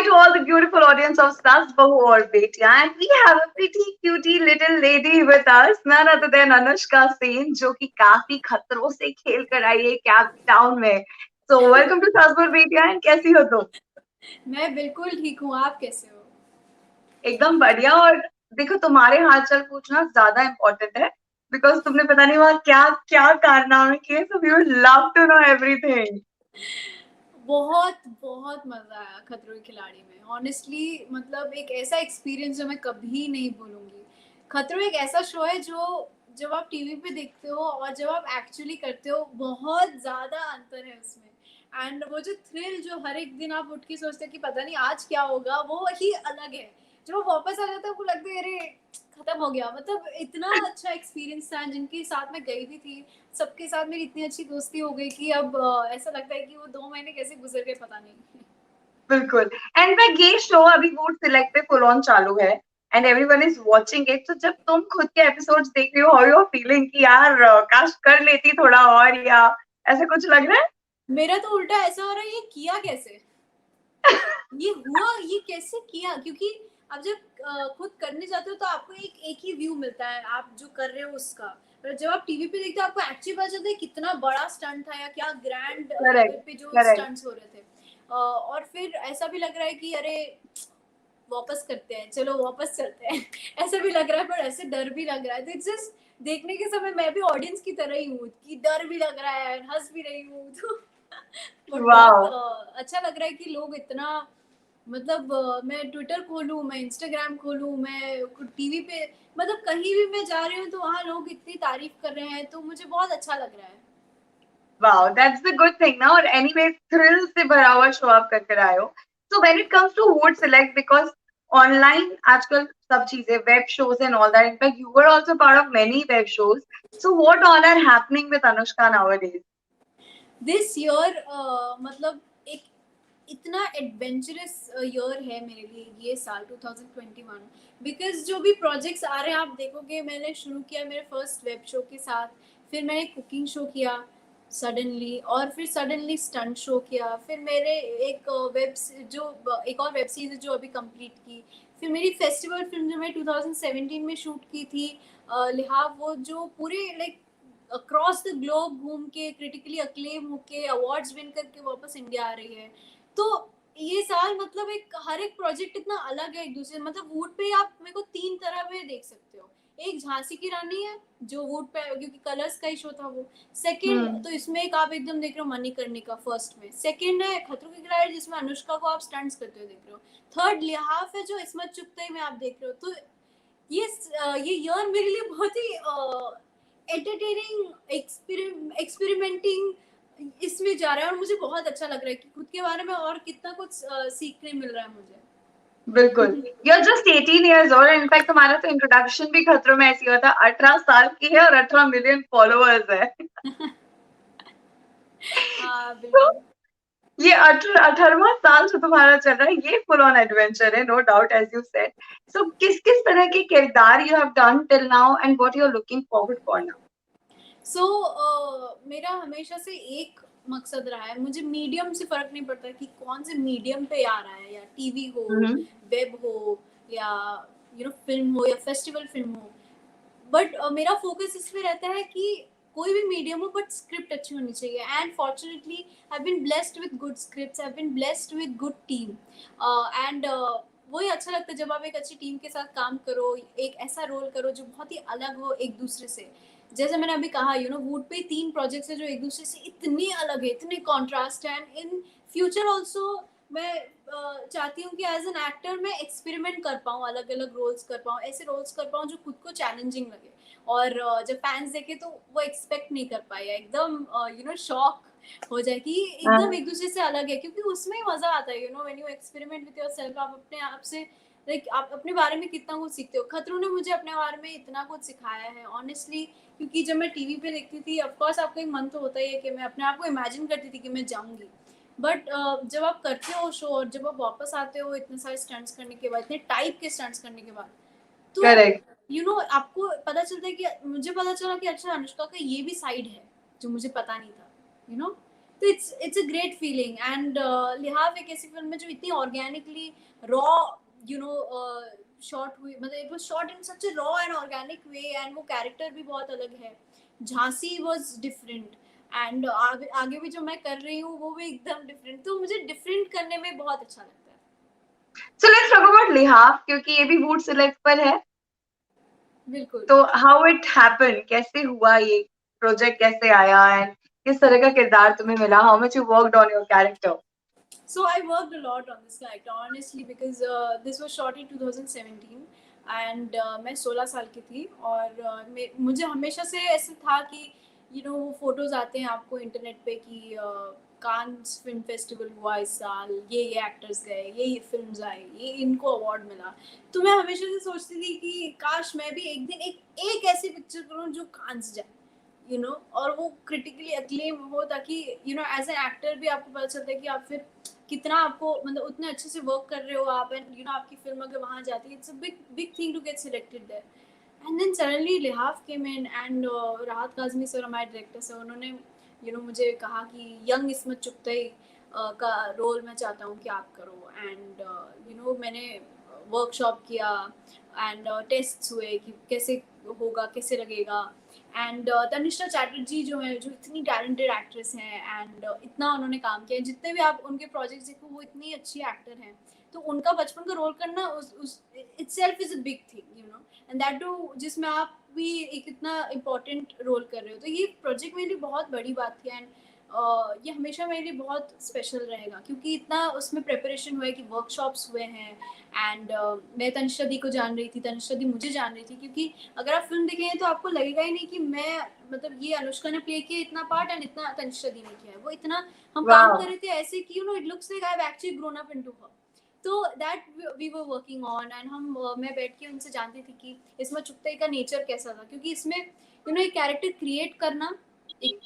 to all the beautiful audience of Stas Bahu aur Betiya, and we have a pretty cutie little lady with us, none other than Anushka Sen, जो कि काफी खतरों से खेल कर आई है Cape Town में. So welcome to Stas Bahu Betiya, and कैसी हो तुम? मैं बिल्कुल ठीक हूँ, आप कैसे हो? एकदम बढ़िया. और देखो तुम्हारे हालचाल पूछना ज्यादा इम्पोर्टेंट है बिकॉज तुमने पता नहीं वहाँ क्या क्या कारनामे किए. So we would love to know everything. बहुत बहुत मजा आया खतरों के खिलाड़ी में. ऑनेस्टली मतलब एक ऐसा एक्सपीरियंस जो मैं कभी नहीं भूलूंगी. खतरों एक ऐसा शो है जो जब आप टीवी पे देखते हो और जब आप एक्चुअली करते हो बहुत ज्यादा अंतर है उसमें. एंड वो जो थ्रिल जो हर एक दिन आप उठ के सोचते हो कि पता नहीं आज क्या होगा, वो ही अलग है. जब वो वापस आ जाता है आपको लगता है अरे खत्म हो गया. मतलब इतना अच्छा एक्सपीरियंस था. जिनके साथ मैं गई भी थी सबके साथ मेरी इतनी अच्छी दोस्ती हो गई कि अब ऐसा लगता है कि वो 2 महीने कैसे गुजर गए पता नहीं. बिल्कुल. एंड ये शो अभी वोट सिलेक्ट पे फुल ऑन चालू है and everyone is watching it. तो जब तुम खुद के एपिसोड्स देख रही हो, हाउ यू आर फीलिंग कि यार काश कर लेती थोड़ा और, या ऐसा कुछ लग रहा है? मेरा तो उल्टा ऐसा हो रहा है, ये किया कैसे, ये हुआ, ये कैसे किया. क्योंकि आप जब खुद करने जाते हो तो आपको एक ही व्यू मिलता है आप जो कर रहे हो उसका. पर जब आप टीवी पे देखते हो आपको एक्चुअली पता चलता है कितना बड़ा स्टंट था या क्या ग्रैंड लेवल करेक्ट, पे जो करेक्ट. स्टंट्स हो रहे थे. और फिर ऐसा भी लग रहा है कि अरे वापस करते हैं, चलो वापस चलते हैं. ऐसा भी लग रहा है पर ऐसे डर भी लग रहा है. तो जस्ट देखने के समय मैं भी ऑडियंस की तरह ही हूँ कि डर भी लग रहा है, हंस भी रही हूँ. तो बट बहुत वाओ. अच्छा लग रहा है कि लोग इतना मतलब मैं ट्विटर खोलूँ, मैं इंस्टाग्राम खोलूँ, मैं टीवी पे मतलब कहीं भी मैं जा रही हूँ तो वहाँ लोग इतनी तारीफ कर रहे हैं तो मुझे बहुत अच्छा लग रहा है. Wow, that's the good thing ना. और एनीवे थ्रिल से भरा हुआ शो आप कर आए हो. So when it comes to vote select, because online आजकल सब चीजें web shows and all that, in fact you were also part of many web shows. So what all are happening with Anushka nowadays? This year मतलब एक इतना adventurous year है मेरे लिए ये साल 2021. बिकॉज जो भी प्रोजेक्ट्स आ रहे हैं आप देखोगे, मैंने शुरू किया मेरे फर्स्ट वेब शो के साथ, फिर मैंने कुकिंग शो किया सडनली, और फिर सडनली स्टंट शो किया, फिर मेरे एक एक और वेब सीरीज जो अभी कंप्लीट की, फिर मेरी फेस्टिवल फिल्म जो मैं 2017 में शूट की थी लिहाव, वो जो पूरे लाइक अक्रॉस द ग्लोब घूम के क्रिटिकली अक्लेम होके अवार्ड्स विन करके वापस इंडिया आ रही है. तो ये साल मतलब एक हर एक प्रोजेक्ट इतना अलग है एक दूसरे. मतलब वूड पे आप मेरे को 3 तरह में देख सकते हो. एक झांसी की रानी है जो वूड पे, क्योंकि कलर्स का ही शो था वो. सेकंड तो इसमें एक आप एकदम देख रहे हो मणिकर्णिका फर्स्ट में. सेकंड है खतरों के खिलाड़ी जिसमें अनुष्का को आप स्टंट्स करते हुए देख रहे हो. थर्ड लिहाफ है जो इस्मत चुगताई में आप देख रहे हो. तो ये ईयर मेरे लिए बहुत ही एंटरटेनिंग एक्सपेरिमेंटिंग इसमें जा रहा है और मुझे बहुत अच्छा लग रहा है कि खुद के बारे में और कितना कुछ सीखने मिल रहा है मुझे. बिल्कुल. You are just 18 years old. In fact तुम्हारा तो इंट्रोडक्शन भी खतरों में ऐसी हुआ था. 18 साल की है और 18 मिलियन फॉलोअर्स है. हाँ तो बिल्कुल. ये 18वां साल जो तुम्हारा चल रहा है, ये फुल ऑन एडवेंचर है, no doubt, as you said. So किस किस तरह के किरदार you have done till now and what you are looking forward for now? मेरा हमेशा से एक मकसद रहा है. मुझे मीडियम से फर्क नहीं पड़ता कि कौन से मीडियम पे आ रहा है, या टीवी हो, वेब हो, या फिल्म हो, या फेस्टिवल फिल्म हो. बट मेरा फोकस इस पे रहता है कि कोई भी मीडियम हो बट स्क्रिप्ट अच्छी होनी चाहिए. And fortunately I been blessed with good scripts, I been blessed with good team. And वही अच्छा लगता है जब आप एक अच्छी टीम के साथ काम करो, एक ऐसा रोल करो जो बहुत ही अलग हो एक दूसरे से. जैसे मैंने अभी कहा वुड पे 3 प्रोजेक्ट्स है जो एक दूसरे से इतने अलग है, इतने कॉन्ट्रास्ट है. एंड इन फ्यूचर ऑल्सो मैं चाहती हूँ कि एज एन एक्टर मैं एक्सपेरिमेंट कर पाऊँ, अलग अलग रोल्स कर पाऊँ, ऐसे रोल्स कर पाऊँ जो खुद को चैलेंजिंग लगे. और जब फैंस देखे तो वो एक्सपेक्ट नहीं कर पाए, एकदम शॉक हो जाए कि एकदम एक दूसरे से अलग है. क्योंकि उसमें ही मजा आता है when you experiment with yourself. आप अपने आप से लाइक आप अपने बारे में कितना कुछ सीखते हो. खतरों ने मुझे अपने बारे में इतना कुछ सिखाया है ऑनेस्टली. क्योंकि जब मैं टीवी पे देखती थी ऑफकोर्स आपका एक मन तो होता ही है कि मैं अपने आप को इमेजिन करती थी कि मैं जाऊंगी. बट जब आप करते हो शो और जब आप वापस आते हो इतने सारे स्टंट्स करने के बाद, इतने टाइप के स्टंट्स करने के बाद, तो करेक्ट. आपको पता चलता है कि मुझे पता चला कि अच्छा अनुष्का का ये भी साइड है जो मुझे पता नहीं था. तो तो it's a great feeling and Lihaaf एक ऐसी फिल्म है जो इतनी organically raw you know shot हुई, मतलब it was shot in such a raw and organic way and वो कैरेक्टर भी बहुत अलग है. झांसी वाज डिफरेंट एंड आगे आगे भी जो मैं कर रही हूँ वो भी एकदम डिफरेंट, तो मुझे डिफरेंट करने में बहुत अच्छा लगता है. सो लेट्स टॉक अबाउट लिहाफ, क्योंकि ये भी वुड सेलेक्ट पर है. बिल्कुल. तो हाउ इट हैपन, कैसे हुआ ये प्रोजेक्ट, कैसे आया, एंड किस तरह का किरदार तुम्हें मिला, how much you worked on your character? So I worked a lot on this character honestly because this was shot in 2017 and मैं 16 साल की थी और मुझे हमेशा से ऐसे था कि वो फोटोज आते हैं आपको इंटरनेट पे कि कांस फिल्म फेस्टिवल हुआ इस साल, ये एक्टर्स गए, ये फिल्म्स आई, ये इनको अवार्ड मिला. तो मैं हमेशा से सोचती थी कि काश मैं भी एक दिन एक ऐसी पिक्चर करूँ जो कांस जाए, और वो क्रिटिकली अक्लेम हो, ताकि एज एन एक्टर भी आपको पता चलता है कि आप फिर कितना आपको मतलब उतने अच्छे से वर्क कर रहे हो आप, एंड आपकी फिल्म अगर वहाँ जाती है, it's a big thing to get selected there. And then suddenly Lihaaf came in and Rahat Kazmi sir हमारे डायरेक्टर सर, उन्होंने मुझे कहा कि यंग इस्मत चुगताई का रोल मैं चाहता हूँ कि आप करो. एंड मैंने वर्कशॉप किया एंड टेस्ट हुए कि कैसे होगा, कैसे लगेगा. एंड तनिष्ठा चैटर्जी जो है, जो इतनी टैलेंटेड एक्ट्रेस हैं एंड इतना उन्होंने काम किया, जितने भी आप उनके प्रोजेक्ट्स देखो वो इतनी अच्छी एक्टर हैं, तो उनका बचपन का रोल करना उस itself is a big thing, and that too जिसमें आप भी एक इतना इम्पोर्टेंट रोल कर रहे हो. तो ये प्रोजेक्ट मेरे लिए बहुत बड़ी बात थी एंड ये हमेशा मेरे लिए बहुत स्पेशल रहेगा क्योंकि इतना उसमें प्रिपरेशन हुआ है कि वर्कशॉप्स हुए हैं. एंड मैं तनिष्ठा दी को जान रही थी, तनिष्ठा दी मुझे जान रही थी, क्योंकि अगर आप फिल्म देखेंगे तो आपको लगेगा ही नहीं कि मैं मतलब ये अनुष्का ने प्ले किया इतना पार्ट एंड इतना तनिष्ठा दी ने किया है. वो इतना हम काम कर रहे थे ऐसे कि it looks like I have actually grown up into her. तो that we were working on and मैं बैठ के उनसे जानती थी कि इसमें चुगताई का नेचर कैसा था, क्योंकि इसमें एक कैरेक्टर क्रिएट करना, एक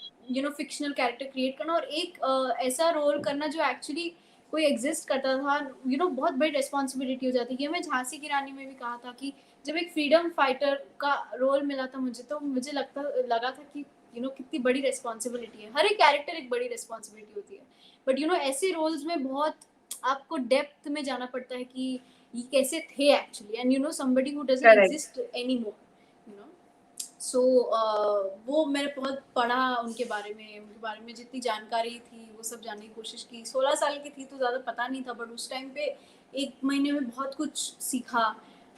फिक्शनल कैरेक्टर क्रिएट करना और एक ऐसा रोल करना जो एक्चुअली कोई एग्जिस्ट करता था, बहुत बड़ी रिस्पॉन्सिबिलिटी हो जाती है. मैं झांसी की रानी में भी कहा था कि जब एक फ्रीडम फाइटर का रोल मिला था मुझे, तो मुझे लगा था कि कितनी बड़ी रिस्पॉन्सिबिलिटी है. हर एक कैरेक्टर एक बड़ी रिस्पॉन्सिबिलिटी होती है, बट ऐसे रोल्स में बहुत आपको डेप्थ में जाना पड़ता है कि ये कैसे थे actually, and somebody who doesn't exist anymore. So वो मैंने बहुत पढ़ा उनके बारे में जितनी जानकारी थी वो सब जानने की कोशिश की. 16 साल की थी तो ज़्यादा पता नहीं था, बट उस टाइम पे एक महीने में बहुत कुछ सीखा.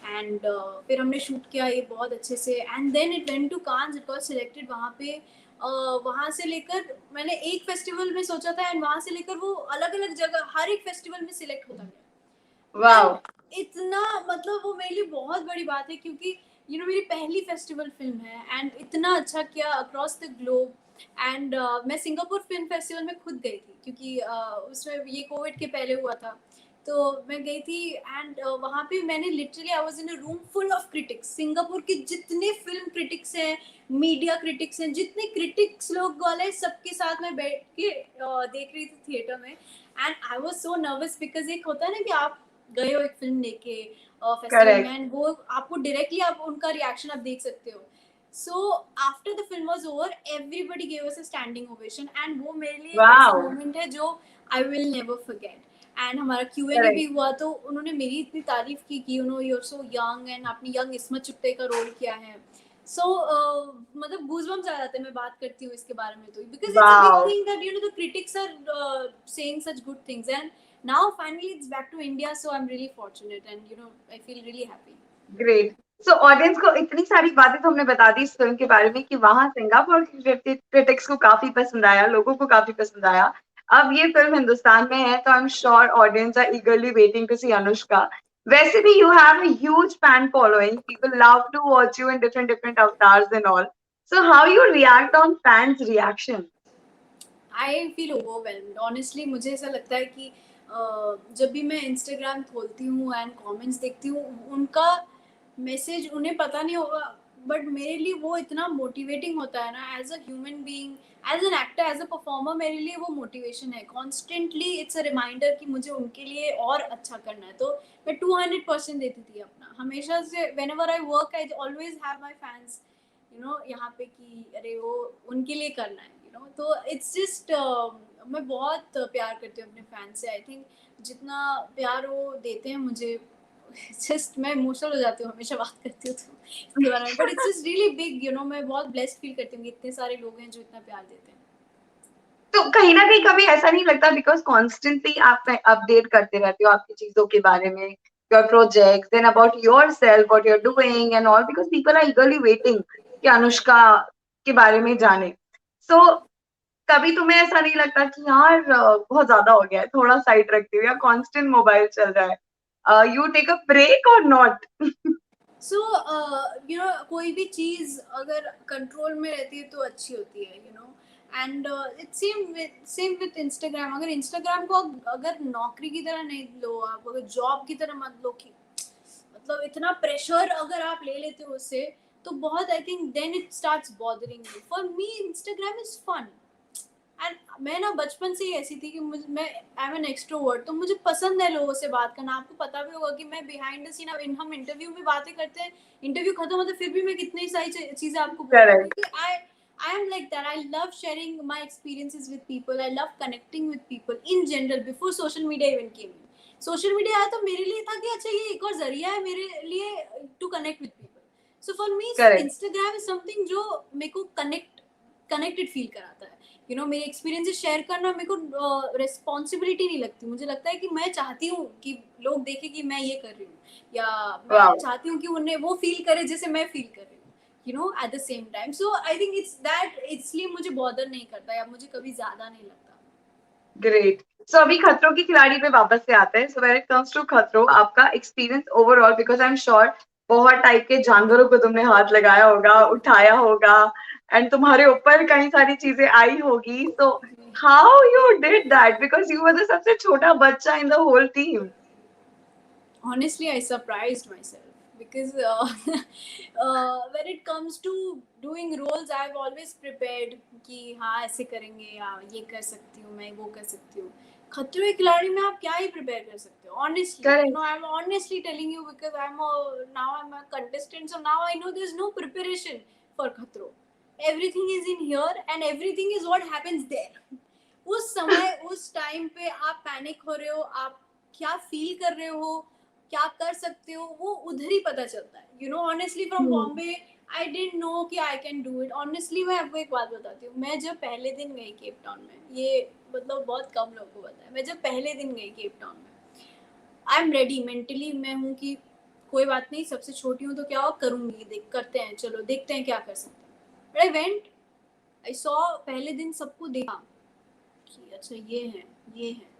एंड फिर हमने शूट किया ये बहुत अच्छे से, and then it went to Cannes, it was selected. वहाँ पे वहाँ से लेकर मैंने एक फेस्टिवल में सोचा था एंड वहाँ से लेकर वो अलग अलग जगह हर एक फेस्टिवल में सिलेक्ट होता गया. वाओ, इतना मतलब वो मेरे लिए बहुत बड़ी बात है क्योंकि मेरी पहली फेस्टिवल फिल्म है एंड इतना अच्छा किया अक्रॉस द ग्लोब. एंड मैं सिंगापुर फिल्म फेस्टिवल में खुद गई थी क्योंकि उसमें ये कोविड के पहले हुआ था, तो मैं गई थी. एंड वहाँ पे मैंने literally I was in a room full of critics. Singapore के जितने फिल्म क्रिटिक्स हैं, मीडिया क्रिटिक्स हैं, जितने क्रिटिक्स लोग वाले, सबके साथ मैं बैठ के देख रही थी थिएटर में. And I was so nervous because एक होता है ना कि आप गए हो एक फिल्म लेके फेस्टिवल में, एंड वो आपको डायरेक्टली आप उनका रिएक्शन आप देख सकते हो. So after the film was over everybody gave us a standing ovation and वो मेरे लिए एक ऐसा मोमेंट है जो I will never forget. And हमारा Q&A भी हुआ तो उन्होंने मेरी इतनी तारीफ की कि you are so young and आपने यंग इस्मत चुगताई का रोल किया है. सो मतलब गूज़बम्स आ जाते हैं मैं बात करती हूँ इसके बारे में, तो because it's a big thing that the critics are saying such good things. And now finally it's back to India, so I'm really fortunate and I feel really happy. Great. So audience को इतनी सारी बातें तो हमने बता दी इस film के बारे में कि वहां सिंगापुर के क्रिटिक्स को काफी पसंद आया, लोगों को काफी पसंद आया. अब ये फिल्म हिंदुस्तान में है तो I am sure audience are eagerly waiting to see Anushka. वैसे भी you have a huge fan following, people love to watch you in different avatars and all. So how you react on fans reaction? I feel overwhelmed honestly. मुझे ऐसा लगता है कि जब भी मैं इंस्टाग्राम खोलती हूँ एंड कमेंट्स देखती हूँ, उनका मैसेज उन्हें पता नहीं होगा, बट मेरे लिए वो इतना मोटिवेटिंग होता है ना, as a human being, as an actor, as a performer, मेरे लिए वो मोटिवेशन है कॉन्स्टेंटली. इट्स अ रिमाइंडर कि मुझे उनके लिए और अच्छा करना है. तो मैं 200% देती थी अपना हमेशा से. When ever I work I always have my fans यहाँ पे कि अरे वो उनके लिए करना है. तो इट्स जस्ट मैं बहुत प्यार करती हूँ अपने फैन से। आई थिंक जितना प्यार वो देते हैं मुझे, जस्ट मैं इमोशनल हो जाती हूँ हमेशा बात करती हूँ तो इसके बारे में। But it's just really big, you know, मैं बहुत ब्लेस्ड फील करती हूँ कि इतने सारे लोग हैं जो इतना प्यार देते हैं। तो कहीं ना कहीं कभी ऐसा नहीं लगता, बिकॉज कॉन्स्टेंटली आप अपडेट करते रहते हो आपकी चीजों के बारे में, your project, then about yourself, what you are doing and all, because people are eagerly waiting कि अनुष्का के बारे में जाने। सो कभी तुम्हें ऐसा नहीं लगता कि यार बहुत ज्यादा हो गया है, थोड़ा साइड रखती हूँ, या कांस्टेंट मोबाइल चल रहा है, यू टेक अ ब्रेक और नॉट? सो यू नो, कोई भी चीज अगर कंट्रोल में रहती है तो अच्छी होती है, you no. And it's same with Instagram. अगर इंस्टाग्राम को अगर नौकरी की तरह नहीं लो आप, अगर जॉब की तरह मत लो कि मतलब इतना प्रेशर अगर आप ले लेते हो उससे, तो बहुत, I think then it starts bothering you. For me Instagram is fun. And मैं ना बचपन से ही ऐसी थी कि मैं आई एम एन एक्सट्रोवर्ट, तो मुझे पसंद है लोगों से बात करना। आपको पता भी होगा कि मैं बिहाइंड द सीन, अब हम इंटरव्यू में बातें करते हैं, इंटरव्यू खत्म होता है फिर भी मैं कितनी सारी चीजें आपको बोलती हूँ, करेक्ट। क्योंकि I am like that. I love sharing my experiences with people, I love connecting with people in general before social media even came in. Social media आया तो मेरे लिए था कि अच्छा ये एक और जरिया है मेरे लिए to connect with people. So for me correct. Instagram is something जो मेरे को कनेक्टेड फील कराता है। यू नो, मेरे एक्सपीरियंसेस शेयर करना मेरे को रिस्पॉन्सिबिलिटी नहीं लगती। मुझे लगता है कि मैं चाहती हूँ कि लोग देखें कि मैं ये कर रही हूँ, या मैं वाओ। चाहती हूँ कि उन्हें वो फील करे जैसे मैं फील कर रही हूँ, you know, at the same time. So I think it's that, इसलिए मुझे बॉदर नहीं करता या मुझे कभी ज्यादा नहीं लगता। ग्रेट। सो अभी खतरों की खिलाड़ी पे वापस से आते हैं। So when it comes to खतरों, आपका experience overall, because I am sure बहुत टाइप के जानवरों को तुमने हाथ लगाया होगा, उठाया होगा, एंड तुम्हारे ऊपर कई सारी चीजें आई होगी। So how you did that, because you were the सबसे छोटा बच्चा in the whole team? Honestly, I surprised myself because when it comes to doing roles, I've always prepared कि हाँ ऐसे करेंगे या ये कर सकती हूँ मैं, वो कर सकती हूँ। खतरों के खिलाड़ी में आप क्या ही प्रिपेयर कर सकते हो? Honestly, you correct. know, I'm honestly telling you because now I'm a contestant, so now I know there's no preparation for खतरों. Everything is in here and everything is what happens there. उस समय उस time पे आप panic हो रहे हो, आप क्या फील कर रहे हो, क्या कर सकते हो, वो उधर ही पता चलता है। You know, honestly from Bombay I didn't know कि I can do it. Honestly मैं आपको एक बात बताती हूँ, मैं जब पहले दिन गई केप टाउन में, ये मतलब बहुत कम लोगों को पता है, मैं जब पहले दिन गई केप टाउन में, आई एम रेडी मेंटली, मैं हूँ कि कोई बात नहीं, सबसे छोटी हूँ तो क्या हो, करूंगी, देख करते हैं, चलो देखते हैं क्या कर सकते हैं। But I went, I saw, पहले दिन सबको देखा कि अच्छा ये है, ये है।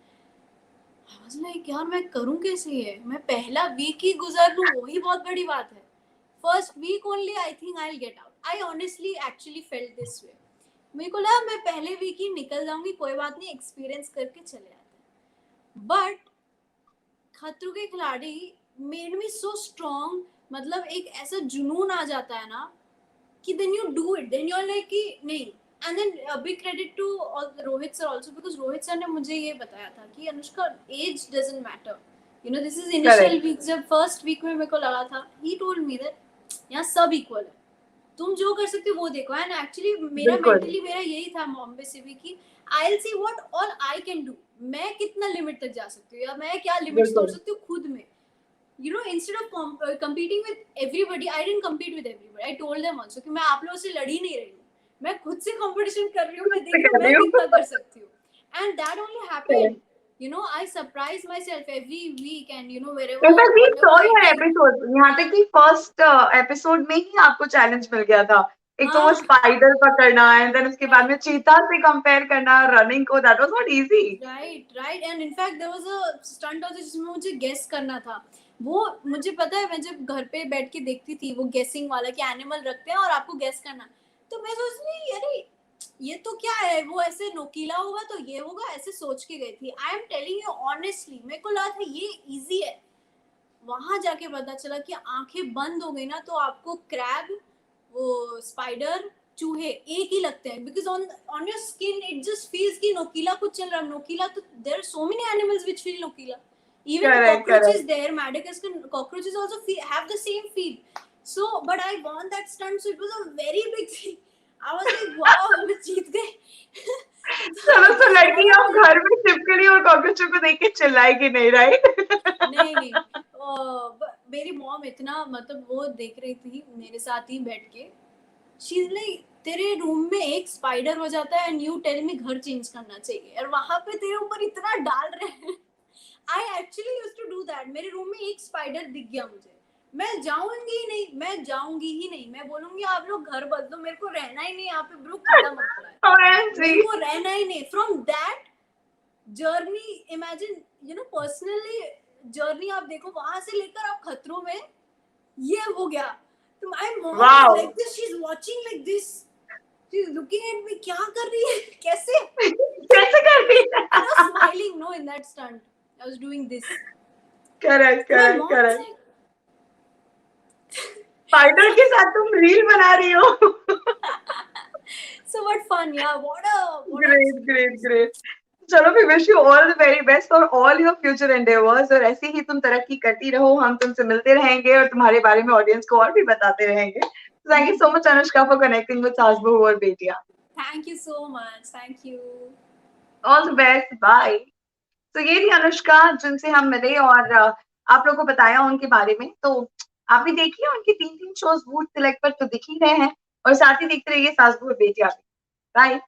I was like, यार मैं करूं कैसे ये, मैं पहला वीक ही गुजार लूं वही बहुत बड़ी बात है। First week only I think I will get out. I honestly actually felt this way. मेरे को लगा मैं पहले वीक ही निकल जाऊंगी, कोई बात नहीं, एक्सपीरियंस करके चले आते हैं। बट खतरों के खिलाड़ी मेड मी सो स्ट्रॉन्ग, मतलब एक ऐसा जुनून आ जाता है ना कि then you do it, then you're like कि नहीं। and then big credit to Rohit sir also, because Rohit sir ने मुझे ये बताया था कि Anushka, age doesn't matter, you know, this is initial correct. week। जब first week में मेरे को लगा था, he told me that यहाँ सब equal है, तुम जो कर सकते हो वो देखो। एंड एक्चुअली मेरा बिल्कुल। मेंटली मेरा यही था बॉम्बे से भी कि I'll see what all I can do, मैं कितना लिमिट तक जा सकती हूँ या मैं क्या लिमिट्स तोड़ बिल्कुल। सकती हूँ खुद में। You know, instead of competing with everybody, I didn't compete with everybody. I told them also कि मैं आप लोगों से लड़ ही नहीं रही हूँ, मैं खुद से कंपटीशन कर रही हूँ, मैं देख रही हूँ कर रही मैं कितना कर हूँ। सकती हूँ। And that only happened. You know, I surprise myself every week, and you know, wherever in fact we saw whatever I your did. Episode, यहाँ तक कि फर्स्ट एपिसोड में ही आपको चैलेंज मिल गया था। एक तो वो हाँ, स्पाइडर पकड़ना, एंड देन उसके बाद right. में चीता से कंपेयर करना रनिंग को, that was not easy. Right and in fact there was a stunt also जिसमें मुझे गेस करना था। वो मुझे पता है, मैं जब घर पे बैठ के देखती थी वो गेसिंग वाला कि एनिमल रखते हैं और आपको गेस करना, तो मैं सोच रही अरे ये तो क्या है, वो ऐसे नोकीला होगा तो ये होगा, ऐसे सोच के गई थी। I am telling you honestly, मेरे को लगा था ये इजी है। वहां जाके पता चला कि आंखें बंद हो गई ना तो आपको क्रैब, वो स्पाइडर, चूहे एक ही लगते हैं, because on your skin it just feels कि नोकीला कुछ चल रहा है। नोकीला तो there are so many animals which feel नोकीला, even correct. cockroaches correct. there, Madagascar cockroaches also have the same feel. So but I won that stunt, so it was a very big thing. I was like wow, मैं जीत गई। चलो तो लड़की अब घर में छिपकली और कॉकरोचों को देख के चिल्लाएगी नहीं, राइट? नहीं नहीं मेरी मॉम इतना मतलब वो देख रही थी मेरे साथ ही बैठ के, शी इज लाइक तेरे रूम में एक स्पाइडर हो जाता है एंड यू टेल मी घर चेंज करना चाहिए, और वहां पे तेरे ऊपर इतना डाल रहे हैं। I actually used to do that. मेरे रूम में एक स्पाइडर दिख गया मुझे, मैं जाऊंगी ही नहीं, मैं जाऊंगी ही नहीं, मैं बोलूंगी आप लोग घर बदलो, मेरे को रहना ही नहीं यहाँ पे ब्रो, कीड़ा मकोड़ा है, मेरे को रहना ही नहीं। From that journey, imagine you know personally journey आप देखो, वहां से लेकर आप खतरों में ये हो गया। तो my mom wow, like this, she is watching like this, she is looking at me, क्या कर रही है कैसे, कैसे कर रही है? I was smiling no in that stunt, I was doing this, correct my correct mom correct. said spider के साथ तुम रील बना रही हो। so what fun, yeah, what a great great great. चलो, we wish you all the very best for all your future endeavours, और ऐसे ही तुम तरक्की करती रहो, हम तुमसे मिलते रहेंगे और तुम्हारे बारे में ऑडियंस को और भी बताते रहेंगे। Thank you so much Anushka for connecting with सास बहू और बेटियां। thank you so much, thank you। All the best, bye. तो ये थी अनुष्का जिनसे हम मिले और आप लोगों को बताया उनके बारे में। तो आप भी देखिए उनके 3 शोज वूड सिलेक्ट पर तो दिख ही रहे हैं, और साथ ही देखते रहिए सास बहू और बेटियां। बाय।